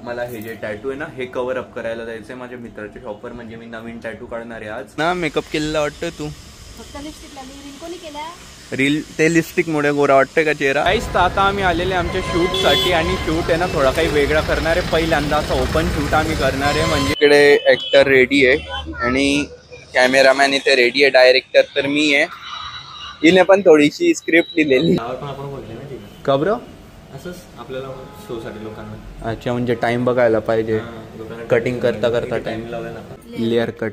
मला हे जे टॅटू आहे ना हे कव्हर अप करायला जायचंय माझ्या मित्राच्या शॉपवर. म्हणजे मी नवीन टॅटू काढणार आहे आज ना. मेकअप केलेला वाटतोय तू? फक्त लिपस्टिक लावली. रील कोणी केला? रील ते लिपस्टिक मुळे गोरा वाटतोय का चेहरा? काहीच तर आता आम्ही आलेले आमच्या शूट साठी आणि शूट आहे ना थोडा काही वेगळा करणार आहे. पहिल्यांदा असं ओपन शूट आम्ही करणार आहे. म्हणजे इकडे ऍक्टर रेडी आहे आणि कॅमेरामॅन इथे रेडी आहे. डायरेक्टर तर मी आहे. हिने पण थोडीशी स्क्रिप्ट लिहिलेली. का बरं? असंच आपल्याला शो साठी लोकांना. अच्छा, म्हणजे टाइम बघायला पाहिजे. कटिंग करता करता टाइम लेअर कट.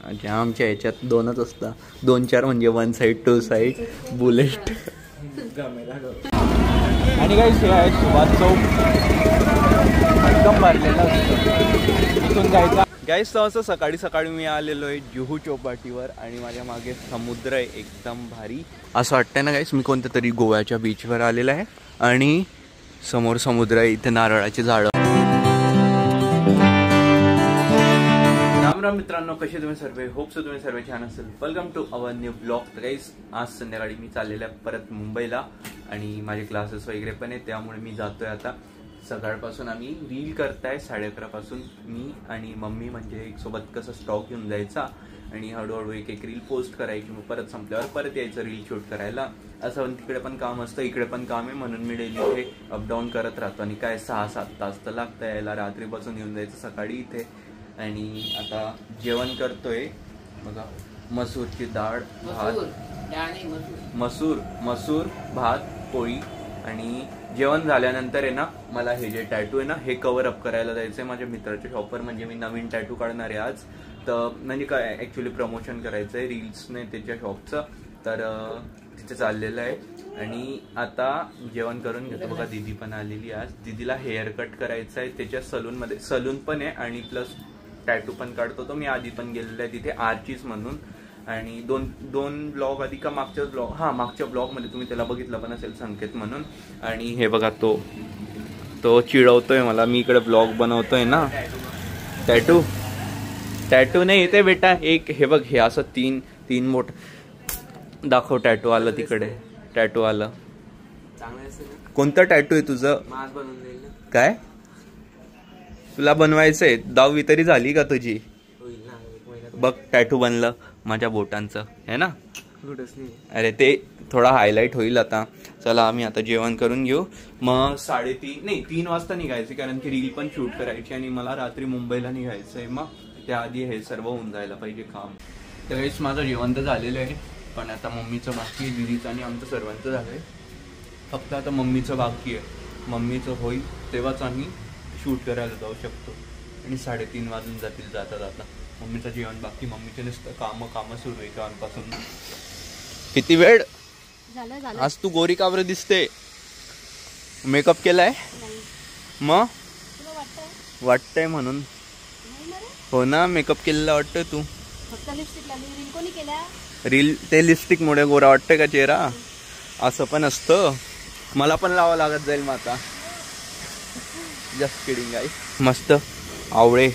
अच्छा, आमच्या ह्याच्यात दोनच असतात. 2-4 म्हणजे 1 साइड 2 साइड बुलेट. आणि काही आहे सुभाष चौक एकदम भरलेला असतं. इथून जायचं गाईस. तर असं सकाळी सकाळी मी आलेलो आहे जुहू चौपाटीवर आणि माझ्या मागे समुद्र आहे एकदम भारी. असं वाटतंय ना गाईस मी कोणत्या तरी गोव्याच्या बीचवर आलेलं आहे आणि समोर समुद्र आहे. इथे नारळाची झाडं. राम राम मित्रांनो, कसे तुम्ही सर्व? होप सो तुम्ही सर्व छान असेल. Welcome to our new blog. तर गाईस आज संध्याकाळी मी चाललेलं आहे परत मुंबईला आणि माझे क्लासेस वगैरे पण आहे त्यामुळे मी जातोय आता. सकाळपासून आम्ही रील करताय 11:30 पासून मी आणि मम्मी. म्हणजे एक सोबत कसं स्टॉक घेऊन जायचा आणि हळूहळू एक एक रील पोस्ट करायची. मग परत संपल्यावर परत यायचं रील शूट करायला. असं तिकडे पण काम असतं इकडे पण काम आहे म्हणून मी डेली इथे अपडाऊन करत राहतो. आणि काय 6-7 तास तर लागतं यायला. रात्रीपासून येऊन जायचं सकाळी इथे. आणि आता जेवण करतोय बघा. मसूरची डाळ भात, मसूर भात पोळी. आणि जेवण झाल्यानंतर आहे ना मला हे जे टॅटू आहे ना हे कव्हर अप करायला जायचंय माझ्या मित्राच्या शॉपवर. म्हणजे मी नवीन टॅटू काढणार आहे आज. तर म्हणजे काय ऍक्च्युली प्रमोशन करायचं आहे रील्सने त्याच्या शॉपचं. तर तिथे चाललेलं आहे आणि आता जेवण करून घेतो. बघा दीदी पण आलेली आज. दीदीला हेअर कट करायचं आहे त्याच्या सलूनमध्ये. सलून पण आहे आणि प्लस टॅटू पण काढतो तो. मी आधी पण गेलेलो आहे तिथे आर्चिस म्हणून. आणि दोन ब्लॉग आधी का मागच्याच ब्लॉग, मागच्या ब्लॉगमध्ये तुम्ही त्याला बघितलं पण असेल संकेत म्हणून. आणि हे बघा तो चिडवतोय मला. मी इकडे ब्लॉग बनवतोय ना. टॅटू नाही येते बेटा. एक हे बघ हे असं तीन मोठ दाखव. टॅटू आलं तिकडे. टॅटू आलं. कोणतं टॅटू आहे तुझं? काय तुला बनवायचंय? 10वी तरी झाली का तुझी? बघ टॅटू बनलं माझ्या बोटांचं है ना. अरे ते थोडा हायलाइट होईल आता. चला आम्ही आता जेवण करून घेऊ. मग 3 वाजता निघायचे कारण की रील पण शूट करायची आणि मला रात्री मुंबईला निघायचंय. मग त्याआधी हे सर्व होऊन जायला पाहिजे काम. त्यावेळेस माझं जेवण तर झालेलं आहे पण आता मम्मीचं बाकी आहे. दिदीचं आणि आमचं सर्वांचं झालंय. फक्त आता मम्मीचं बाकी आहे. मम्मीचं होईल तेव्हाच आम्ही शूट करायला जाऊ शकतो. आणि 3:30 वाजून जातील जाता जाता. मम्मीचं जेवण बाकी. मम्मीचे नुसतं कामं सुरू आहे कालपासून. किती वेळ झालं? आज तू गोरी का बरं दिसते? मेकअप केलाय? मग वाटतंय म्हणून. हो ना मेकअप केलेला वाटतोय तू. फक्त लिपस्टिक लावली. रील कोणी केला? रील ते लिपस्टिक मुळे गोरा वाटतोय का चेहरा? असं पण असतं. मला पण लावावं लागत जाईल मग आता. जस्ट किडिंग आहे. मस्त आवळे,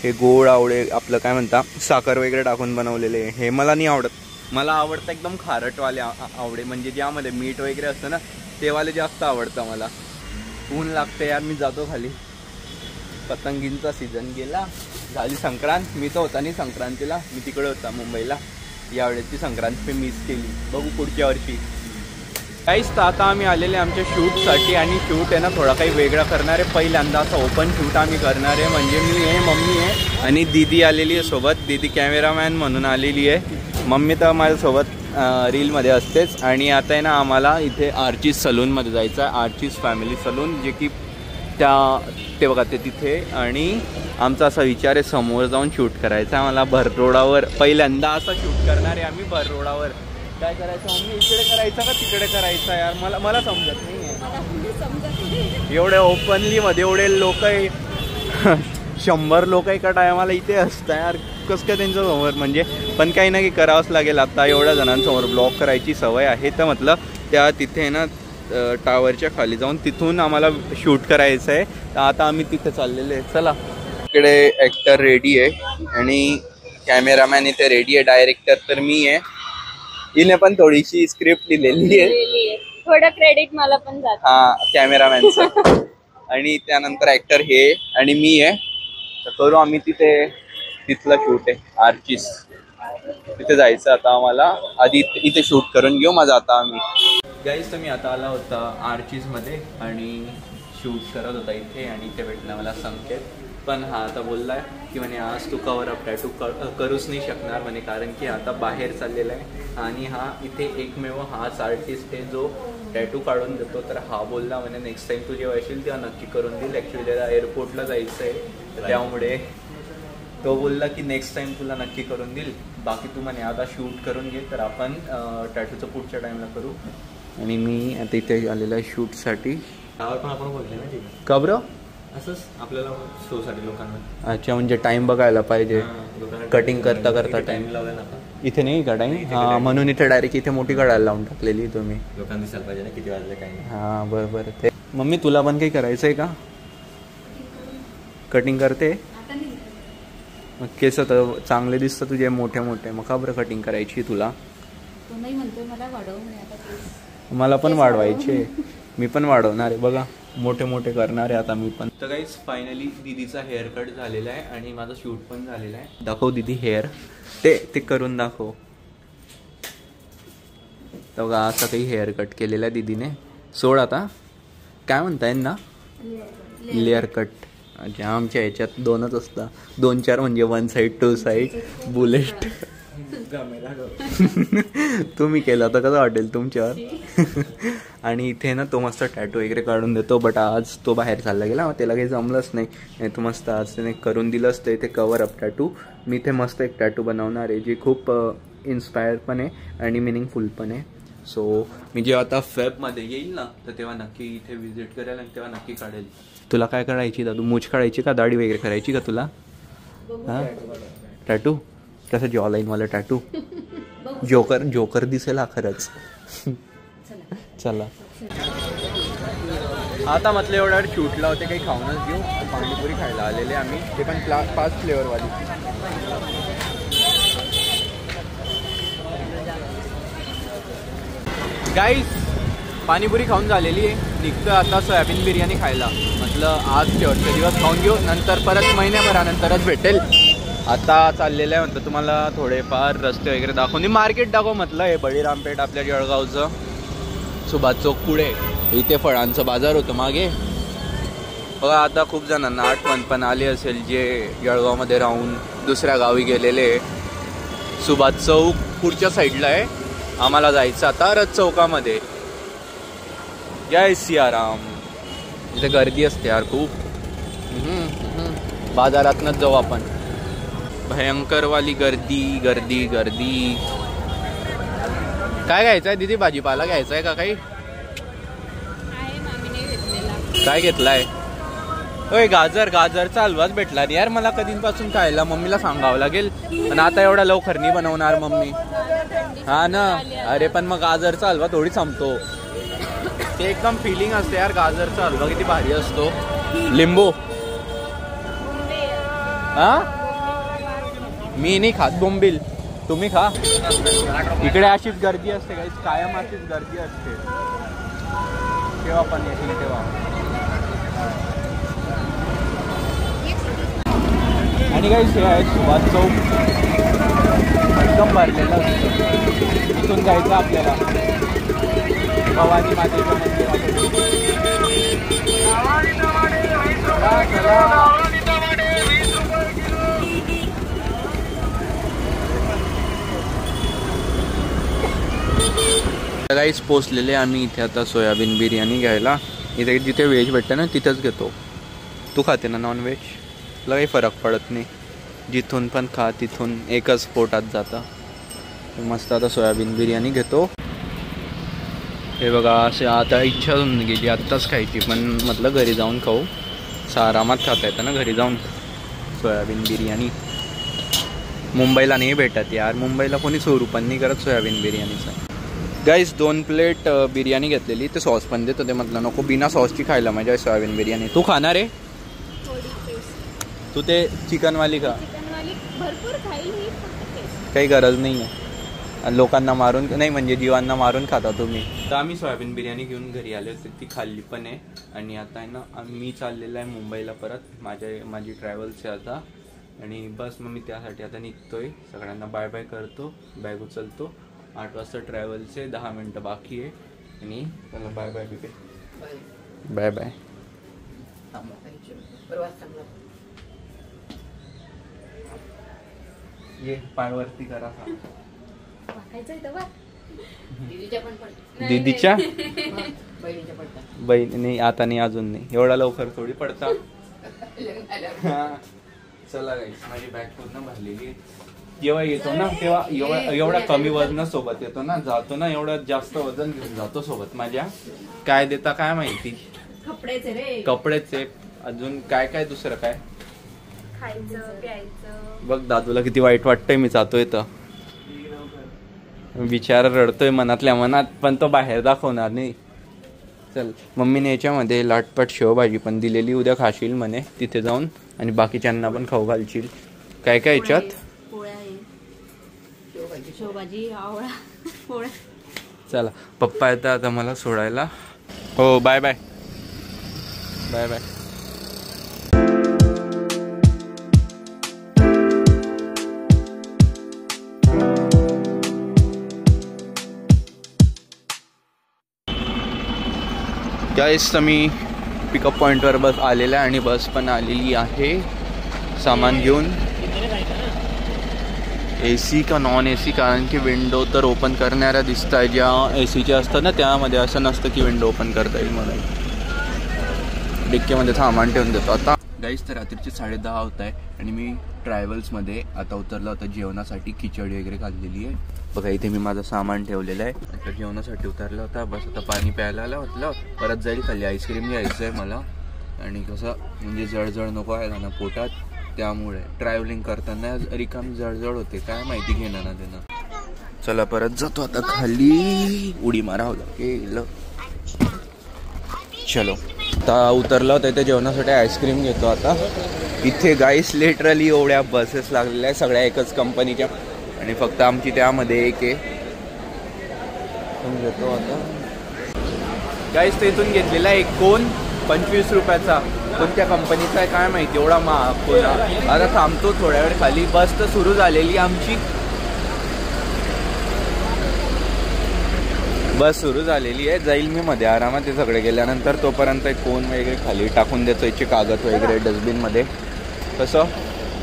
हे गोड आवळे आपलं काय म्हणता साखर वगैरे टाकून बनवलेले. हे मला नाही आवडत. मला आवडतं एकदम खारटवाले आवळे. म्हणजे ज्यामध्ये मीठ वगैरे असतं ना तेवाले जास्त आवडतं मला. ऊन लागतं यार. मी जातो खाली. पतंगींचा सीझन गेला. झाली संक्रांत. मी तर होता नाही संक्रांतीला. मी तिकडे होता मुंबईला. यावेळेची संक्रांत मी मिस केली. बघू पुढच्या वर्षी. काहीच तर आता आम्ही आलेले आमच्या शूटसाठी आणि शूट आहे ना थोडा काही वेगळा करणार आहे. पहिल्यांदा असं ओपन शूट आम्ही करणार आहे. म्हणजे मी आहे, मम्मी आहे आणि दीदी आलेली आहे सोबत. दीदी कॅमेरामॅन म्हणून आलेली आहे. मम्मी तर माझ्यासोबत रीलमध्ये असतेच. आणि आता आहे ना आम्हाला इथे आर्चिस सलूनमध्ये जायचं आहे. आर्चिस फॅमिली सलून जे की ते बघा ते तिथे. आणि आमचा असा विचार आहे समोर जाऊन शूट करायचा आम्हाला. भर रोडावर पहिल्यांदा असं शूट करणार आहे आम्ही. भर रोडावर काय करायचं मम्मी? इकडे करायचं का तिकडे करायचं यार? मला समजत नाही. एवढे ओपनली मध्ये एवढे लोक 100 लोक एका टायमाला इथे असतात यार. कसं काय त्यांच्या समोर? म्हणजे पण काही ना काही करावंच लागेल. आता एवढ्या जणांसमोर ब्लॉग करायची सवय आहे. तर म्हटलं त्या तिथे ना टावरच्या खाली जाऊन तिथून आम्हाला शूट करायचं आहे. तर आता आम्ही तिथे चाललेले आहे. चला. इकडे ऍक्टर रेडी आहे आणि कॅमेरामॅन इथे रेडी आहे. डायरेक्टर तर मी आहे. हिने पण थोडीशी स्क्रिप्ट लिहिलेली आहे. थोडं क्रेडिट मला पण जातं. कॅमेरामॅनचं. आणि त्यानंतर ऍक्टर हे आणि मी आहे. तर करू आम्ही तिथलं शूट आहे आर्चिस, तिथे जायचं आता आम्हाला. आधी इथे शूट करून घेऊ माझा आता आम्ही. गाईस तर मी आता आला होता आर्चिस मध्ये आणि शूट करत होता इथे, आणि इथे भेटला मला संकेत. पण हा आता बोललाय की म्हणे आज तू कवर अप टॅटू करूच नाही शकणार म्हणे, कारण की आता बाहेर चाललेला आहे आणि हा इथे एकमेव हाच आर्टिस्ट आहे जो टॅटू काढून देतो. तर हा बोलला म्हणे नेक्स्ट टाइम तू जेव्हा येशील तेव्हा नक्की करून देईल. ॲक्च्युली त्याला एअरपोर्टला जायचं आहे, त्यामुळे तो बोलला की नेक्स्ट टाइम तुला नक्की करून देईल. बाकी तू म्हणे आता शूट करून घे, तर आपण टॅटूचं पुढच्या टाईमला करू. आणि मी आता इथे आलेला आहे शूटसाठी. त्यावर पण आपण बोलले ना, ठीक का बरं? असंच आपल्याला शोसाठी लोकांना. अच्छा, म्हणजे टाइम बघायला पाहिजे. कटिंग करता करता टाइम लावला ना आपण. इथे नाही का टाइम? हा, म्हणून इथे डायरेक्ट इथे मोठी काढायला लावून टाकलेली तुम्ही. लोकांना दिसायला पाहिजे ना किती वाजले काही नाही. हा बरोबर. ते मम्मी तुला पण काही करायचं आहे का? कटिंग करते? आता नाही. मग केस तर चांगले दिसतं तुझे मोठे मोठे, मग का बरं कटिंग करायची तुला? तो नाही म्हणतोय मला वाढव म्हणे आता केस. मला पण वाढवायचे, मी पण वाढवणार आहे बघा, मोठे मोठे करणार आहे आता मी पण. तर गाईज फायनली दीदीचा हेअर कट झालेला आहे आणि माझा शूट पण झालेला आहे. दाखव दीदी हेअर, ते करून दाखव. तर बघा असं काही हेअर कट केलेला आहे दीदीने. सोड आता काय म्हणताय ना, लेअर कट. अच्छा, आमच्या ह्याच्यात दोनच असतात, 2-4 म्हणजे 1 साईड 2 साईड बुलेट. तुम्ही केला तर कसं वाटेल तुमच्यावर? आणि इथे ना तो मस्त टॅटू वगैरे काढून देतो, बट आज तो बाहेर चालला गेला, त्याला काही जमलंच नाही. तो मस्त आज त्याने करून दिलंच ते इथे कवर अप टॅटू. मी इथे मस्त एक टॅटू बनवणार आहे जी खूप इन्स्पायर पण आहे आणि मिनिंगफुल पण आहे. सो मी जेव्हा आता फेबमध्ये येईल ना, तर तेव्हा नक्की इथे व्हिजिट करेल आणि तेव्हा नक्की काढेल. तुला काय करायची दादू? मूछ काढायची का दाढी वगैरे करायची का तुला? हां, टॅटू कसं जॉलाईनवाला टॅटू? जोकर दिसेल हा खरंच. चला आता म्हटलं एवढ्या वेळ शूटला होते, काही खाऊनच घेऊ. पाणीपुरी खायला आलेले आम्ही, ते पण 5 फ्लेवरवाली. गाईस पाणीपुरी खाऊन झालेली आहे, निघतं आता सोयाबीन बिर्याणी खायला. म्हटलं आज शेवटचे दिवस खाऊन घेऊ, नंतर परत महिन्याभरानंतरच भेटेल. आता चाललेलं आहे म्हटलं तुम्हाला थोडेफार रस्ते वगैरे दाखवून, मार्केट दाखव म्हटलं. हे बळीरामपेठ आपल्या जळगावचं, सुभाष चौक पुढे इथे फळांचं बाजार होतं मागे बघा. आता खूप जणांना आठवण पण आली असेल जे जळगावमध्ये राहून दुसऱ्या गावी गेलेले. सुभाष चौक पुढच्या साईडला आहे, आम्हाला जायचं आता रथ चौकामध्ये. जय सियाराम. इथे गर्दी असते यार खूप. बाजारातनच जाऊ आपण. भयंकरवाली गर्दी गर्दी गर्दी. काय घ्यायचं आहे दीदी? भाजीपाला घ्यायचा आहे का काही? काय घेतलाय? ओय गाजरचा हलवाच भेटला यार मला कधीपासून खायला. मम्मीला सांगावं लागेल, पण आता एवढा लवकर नाही बनवणार मम्मी. हा ना, अरे पण मग गाजरचा हलवा थोडी संपतो. ते एकदम फिलिंग असते यार, गाजरचा हलवा किती भारी असतो. लिंबू हा, मी नाही खात बोंबील, तुम्ही खा. इकडे अशीच गर्दी असते गाईस, कायम अशीच गर्दी असते. तेव्हा पण येतील तेव्हा. आणि गाईस हे आहे सुभाष चौक, एकदम भरलेलं असतं. इथून जायचं आपल्याला भवानी मातेच्या मंदिराकडे. गाईस पोचलेले आम्ही इथे आता सोयाबीन बिर्याणी घ्यायला. इथे जिथे व्हेज भेटतं ना तिथंच घेतो. तू खाते ना नॉन व्हेज? तुला काही फरक पडत नाही, जिथून पण खा तिथून एकच पोटात जातं. मस्त आता सोयाबीन बिर्याणी घेतो. हे बघा असे आता इच्छा होऊन गेली आत्ताच खायची, पण म्हटलं घरी जाऊन खाऊ. आरामात खाता येतं ना घरी जाऊन सोयाबीन बिर्याणी. मुंबईला नाही भेटत यार, मुंबईला कोणी सुरू पण नाही करत सोयाबीन बिर्याणीचा. गाईस 2 प्लेट बिर्याणी घेतलेली, ते सॉस पण देत होते. म्हटलं नको, बिना सॉसची खायला मजा आहे सोयाबीन बिर्याणी. तू खाणार आहे? तू ते चिकनवाली का? भरपूर खाईल, काही गरज नाही आहे. लोकांना मारून नाही, म्हणजे जीवांना मारून खाता तुम्ही. तर आम्ही सोयाबीन बिर्याणी घेऊन घरी आले होते, ती खाल्ली पण आहे. आणि आता आहे ना मी चाललेला आहे मुंबईला परत, माझी ट्रॅव्हल्स आहे आता. आणि बस मग मी त्यासाठी आता निघतोय. सगळ्यांना बाय बाय करतो, बॅग उचलतो. 8 वाजता ट्रॅव्हल्सचे 10 मिनटं बाकी आहे. आणि चला बाय बाय बिबे, बाय बाय. ये पायवरती करा. दीदीच्या बहीण नाही, आता नाही, अजून नाही, एवढा लवकर थोडी पडता. चला गाईस, माझी बॅग पूर्ण भरलेली आहे. जेव्हा येतो ना तेव्हा एवढा कमी वजन सोबत येतो ना, जातो ना एवढं जास्त वजन घेऊन जातो सोबत माझ्या. काय देता काय माहिती, कपडेच आहे. अजून काय काय दुसरं काय खायचं प्यायचं. बघ दादूला किती वाईट वाटतंय मी जातोय तर. बिचारा रडतोय मनातल्या मनात, पण तो बाहेर दाखवणार नाही. चल, मम्मीने याच्यामध्ये लाटपट शेवभाजी पण दिलेली, उद्या खाशील म्हणे तिथे जाऊन, आणि बाकीच्यांना पण खाऊ घालशील. काय काय याच्यात? पोळ्या आहे, शेवभाजी, आवळा, पोळ्या. चला, पप्पा येतात आता मला सोडायला. हो, बाय बाय बाय बाय. गाईस, तर मी पिकअप पॉईंटवर बस आलेला आहे आणि बस पण आलेली आहे सामान घेऊन. AC का नॉन AC, कारण की विंडो तर ओपन करणाऱ्या दिसत आहे. ज्या ACच्या असतात ना त्यामध्ये असं नसतं की विंडो ओपन करता येईल म्हणून. डिक्कीमध्ये सामान ठेवून देतो आता. गाईस, तर रात्रीचे 10:30 होत आहे आणि मी ट्रॅव्हल्समध्ये आता उतरला होता जेवणासाठी. खिचडी वगैरे खाल्लेली आहे. बघा इथे मी माझं सामान ठेवलेलं आहे. आता जेवणासाठी उतरला होता. बस आता पाणी प्यायला आलं, म्हटलं परत जाईल खाली. आईस्क्रीम घ्यायचं आहे मला, आणि कसं म्हणजे जळजळ नको आहे ना पोटात, त्यामुळे ट्रॅव्हलिंग करताना रिकामी जळजळ होते, काय माहिती घेणार ना त्यांना. चला परत जातो आता खाली, उडी मारावं लागेल. चलो, आता उतरला होता इथे जेवणासाठी. आईस्क्रीम घेतो आता. इथे गाईस लिटरली एवढ्या बसेस लागलेल्या आहे, सगळ्या एकच कंपनीच्या, आणि फक्त आमची त्यामध्ये एक आहे. घेतो आता गाईस. तर इथून घेतलेला एक कोन 25 रुपयाचा. कोणत्या कंपनीचा आहे काय माहिती, एवढा महाग कोण. आता थांबतो थोड्या वेळ खाली. बस तर सुरू झालेली आमची, बस सुरू झालेली आहे. जाईल मी मध्ये आरामात ते सगळे गेल्यानंतर. तोपर्यंत एक कोन वगैरे खाली टाकून द्यायचं, याचे कागद वगैरे डस्टबिनमध्ये. कसं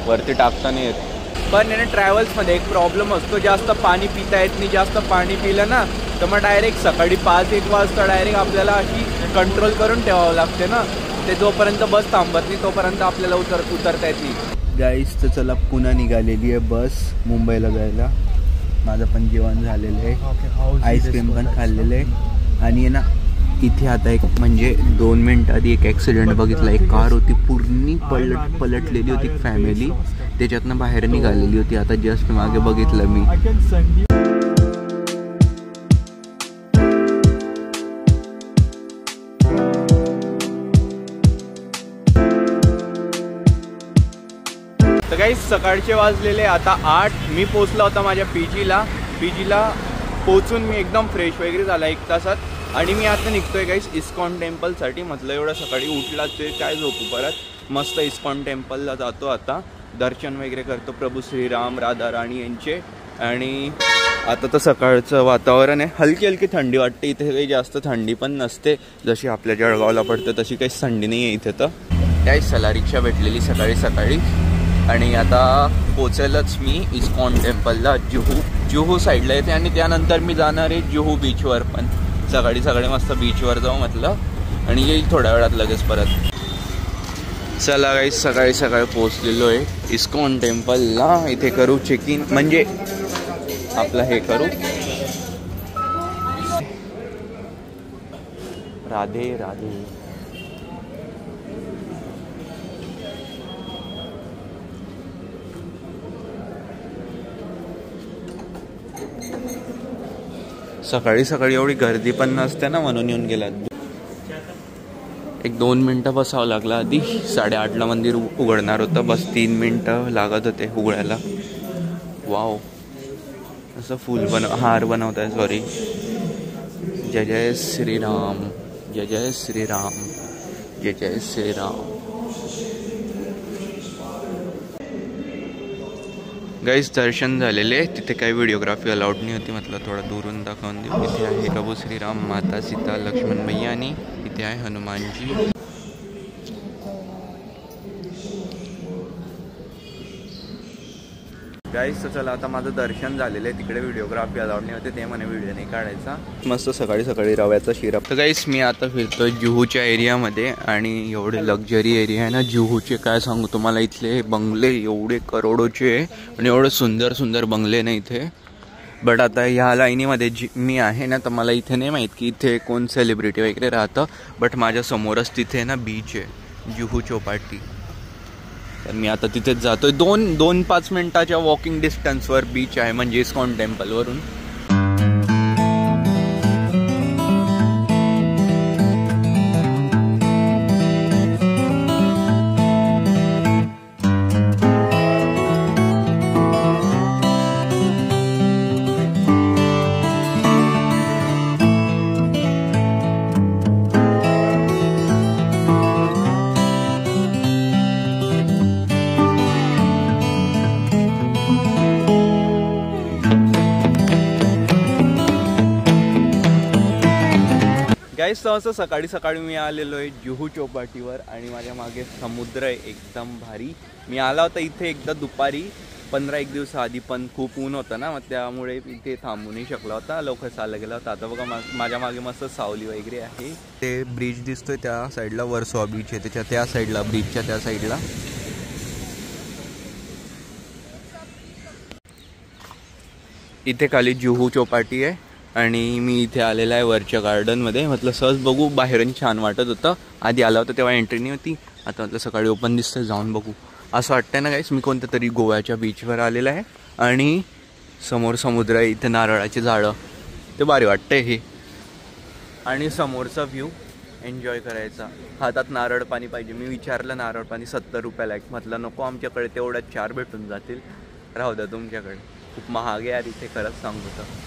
वरती टाकता नाही येत. पण याने ट्रॅव्हल्समध्ये एक प्रॉब्लेम असतो, जास्त पाणी पिता येत नाही. जास्त पाणी पिलं ना तर मग डायरेक्ट सकाळी 5-1 वाजता डायरेक्ट आपल्याला अशी कंट्रोल करून ठेवावं लागते ना. ते जोपर्यंत बस थांबत नाही तोपर्यंत आपल्याला उतरता येत नाही. गाईस, तर चला पुन्हा निघालेली आहे बस मुंबईला जायला. माझं पण जेवण झालेलं आहे, आईस्क्रीम पण खाल्लेलं आहे. आणि ना इथे आता एक म्हणजे 2 मिनिट आधी एक ॲक्सिडेंट बघितला. एक कार होती पूर्ण पलटलेली होती, फॅमिली त्याच्यातनं बाहेर निघालेली होती. आता जस्ट मागे बघितलं मी. तर काही सकाळचे वाजलेले आता 8. मी पोचला होता माझ्या पीजीला पोचून मी एकदम फ्रेश वगैरे झाला 1 तासात. आणि मी आता निघतोय गाईस इस्कॉन टेम्पलसाठी. म्हटलं एवढं सकाळी उठला ते काय झोपू परत. मस्त इस्कॉन टेम्पलला जातो आता, दर्शन वगैरे करतो प्रभू श्रीराम राधा राणी यांचे. आणि आता तर सकाळचं वातावरण आहे, हलकी हलकी थंडी वाटते. इथे काही जास्त थंडी पण नसते, जशी आपल्या जळगावला पडते तशी काहीच थंडी नाही आहे इथे. तर काही चला रिक्षा भेटलेली सकाळी आणि आता पोचेलच मी इस्कॉन टेम्पलला. जुहू साईडला येते आणि त्यानंतर मी जाणार आहे जुहू बीचवर. पण सकाळी मस्त बीचवर जाऊ म्हटलं, आणि येईल थोड्या वेळात लगेच परत. चला गाईस, सकाळी पोचलेलो आहे इस्कॉन टेम्पलला. इथे करू चेक इन, म्हणजे आपलं हे करू. राधे राधे. सकाळी एवढी गर्दी पण नसते ना, म्हणून येऊन गेलात. एक 2 मिनटं बसावं लागलं आधी. 8:30ला मंदिर उघडणार होतं, बस 3 मिनटं लागत होते उघडायला. वाव, असं फूल हार बनवत आहे. सॉरी. जय जय श्रीराम, जय जय श्रीराम, जय जय श्रीराम. गाईस दर्शन झालेले. तिथे काही व्हिडिओग्राफी अलाउड नाही होती. म्हटलं थोडा दूरून दाखवून देऊ. इथे आहे प्रभू श्रीराम, माता सीता, लक्ष्मण भैया आणि इथे आहे हनुमानजी. गाईस तर चला आता माझं दर्शन झालेलं आहे. तिकडे व्हिडिओग्राफी अलाउड नाही होते. ते म्हणे व्हिडिओ नाही काढायचा. मस्त सकाळी सकाळी रव्याचा शिरा. तर गाईस मी आता फिरतोय जुहूच्या एरियामध्ये आणि एवढे लक्झरी एरिया आहे ना जुहूचे. काय सांगू तुम्हाला. इथले बंगले एवढे करोडोचे आणि एवढे सुंदर सुंदर बंगले ना इथे. बट आता ह्या लाईनीमध्ये मी आहे ना तर मला इथे नाही माहीत की इथे कोण सेलिब्रिटी वगैरे राहतं. बट माझ्या समोरच तिथे ना बीच आहे जुहू चौपाटी. तर मी आता तिथेच जातोय. 2-5 मिनिटाच्या वॉकिंग डिस्टन्सवर बीच आहे म्हणजे इस्कॉन टेम्पलवरून. गाईस असं सकाळी सकाळी मी आलेलो आहे जुहू चौपाटीवर आणि माझ्या मागे समुद्र आहे एकदम भारी. मी आला होता इथे एकदा दुपारी 15-1 दिवसाआधी पण खूप ऊन होतं ना मग त्यामुळे इथे थांबू नाही शकला होता. लवकर चालला गेला होता. आता बघा माझ्या मागे मस्त सावली वगैरे आहे. ते ब्रिज दिसतोय त्या साईडला वर्सोवा बीच आहे त्याच्या त्या साईडला ब्रिजच्या त्या साईडला. इथे खाली जुहू चौपाटी आहे आणि मी इथे आलेला आहे वरच्या गार्डनमध्ये. म्हटलं सहज बघू. बाहेरून छान वाटत होतं. आधी आला होता तेव्हा एंट्री नाही होती. आता म्हटलं सकाळी ओपन दिसतं जाऊन बघू. असं वाटतंय ना गाईस मी कोणत्या तरी गोव्याच्या बीचवर आलेलं आहे आणि समोर समुद्र आहे. इथे नारळाची झाडं ते भारी वाटतंय हे. आणि समोरचा व्ह्यू एन्जॉय करायचा. हातात नारळ पाणी पाहिजे. मी विचारलं नारळ पाणी 70 रुपयाला एक. म्हटलं नको आमच्याकडे तेवढ्यात 4 भेटून जातील. राहू द्या तुमच्याकडे. खूप महाग आहे यार इथे खरंच सांगतो तर.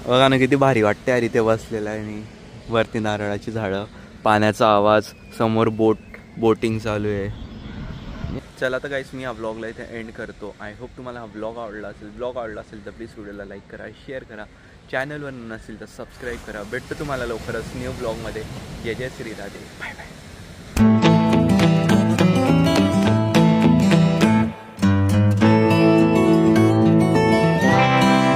बघा ना किती भारी वाटते यार इथे बसलेला आहे मी. वरती नारळाची झाडं, पाण्याचा आवाज, समोर बोटिंग चालू आहे. चला तर गाईस मी हा व्लॉगला इथे एंड करतो. आय होप तुम्हाला हा व्लॉग आवडला असेल. व्लॉग आवडला असेल तर प्लीज व्हिडिओला लाईक करा, शेअर करा. चॅनलवर नसेल तर सबस्क्राईब करा. भेटतो तुम्हाला लवकरच न्यू व्लॉगमध्ये. जय जय श्री राधे. Bye bye.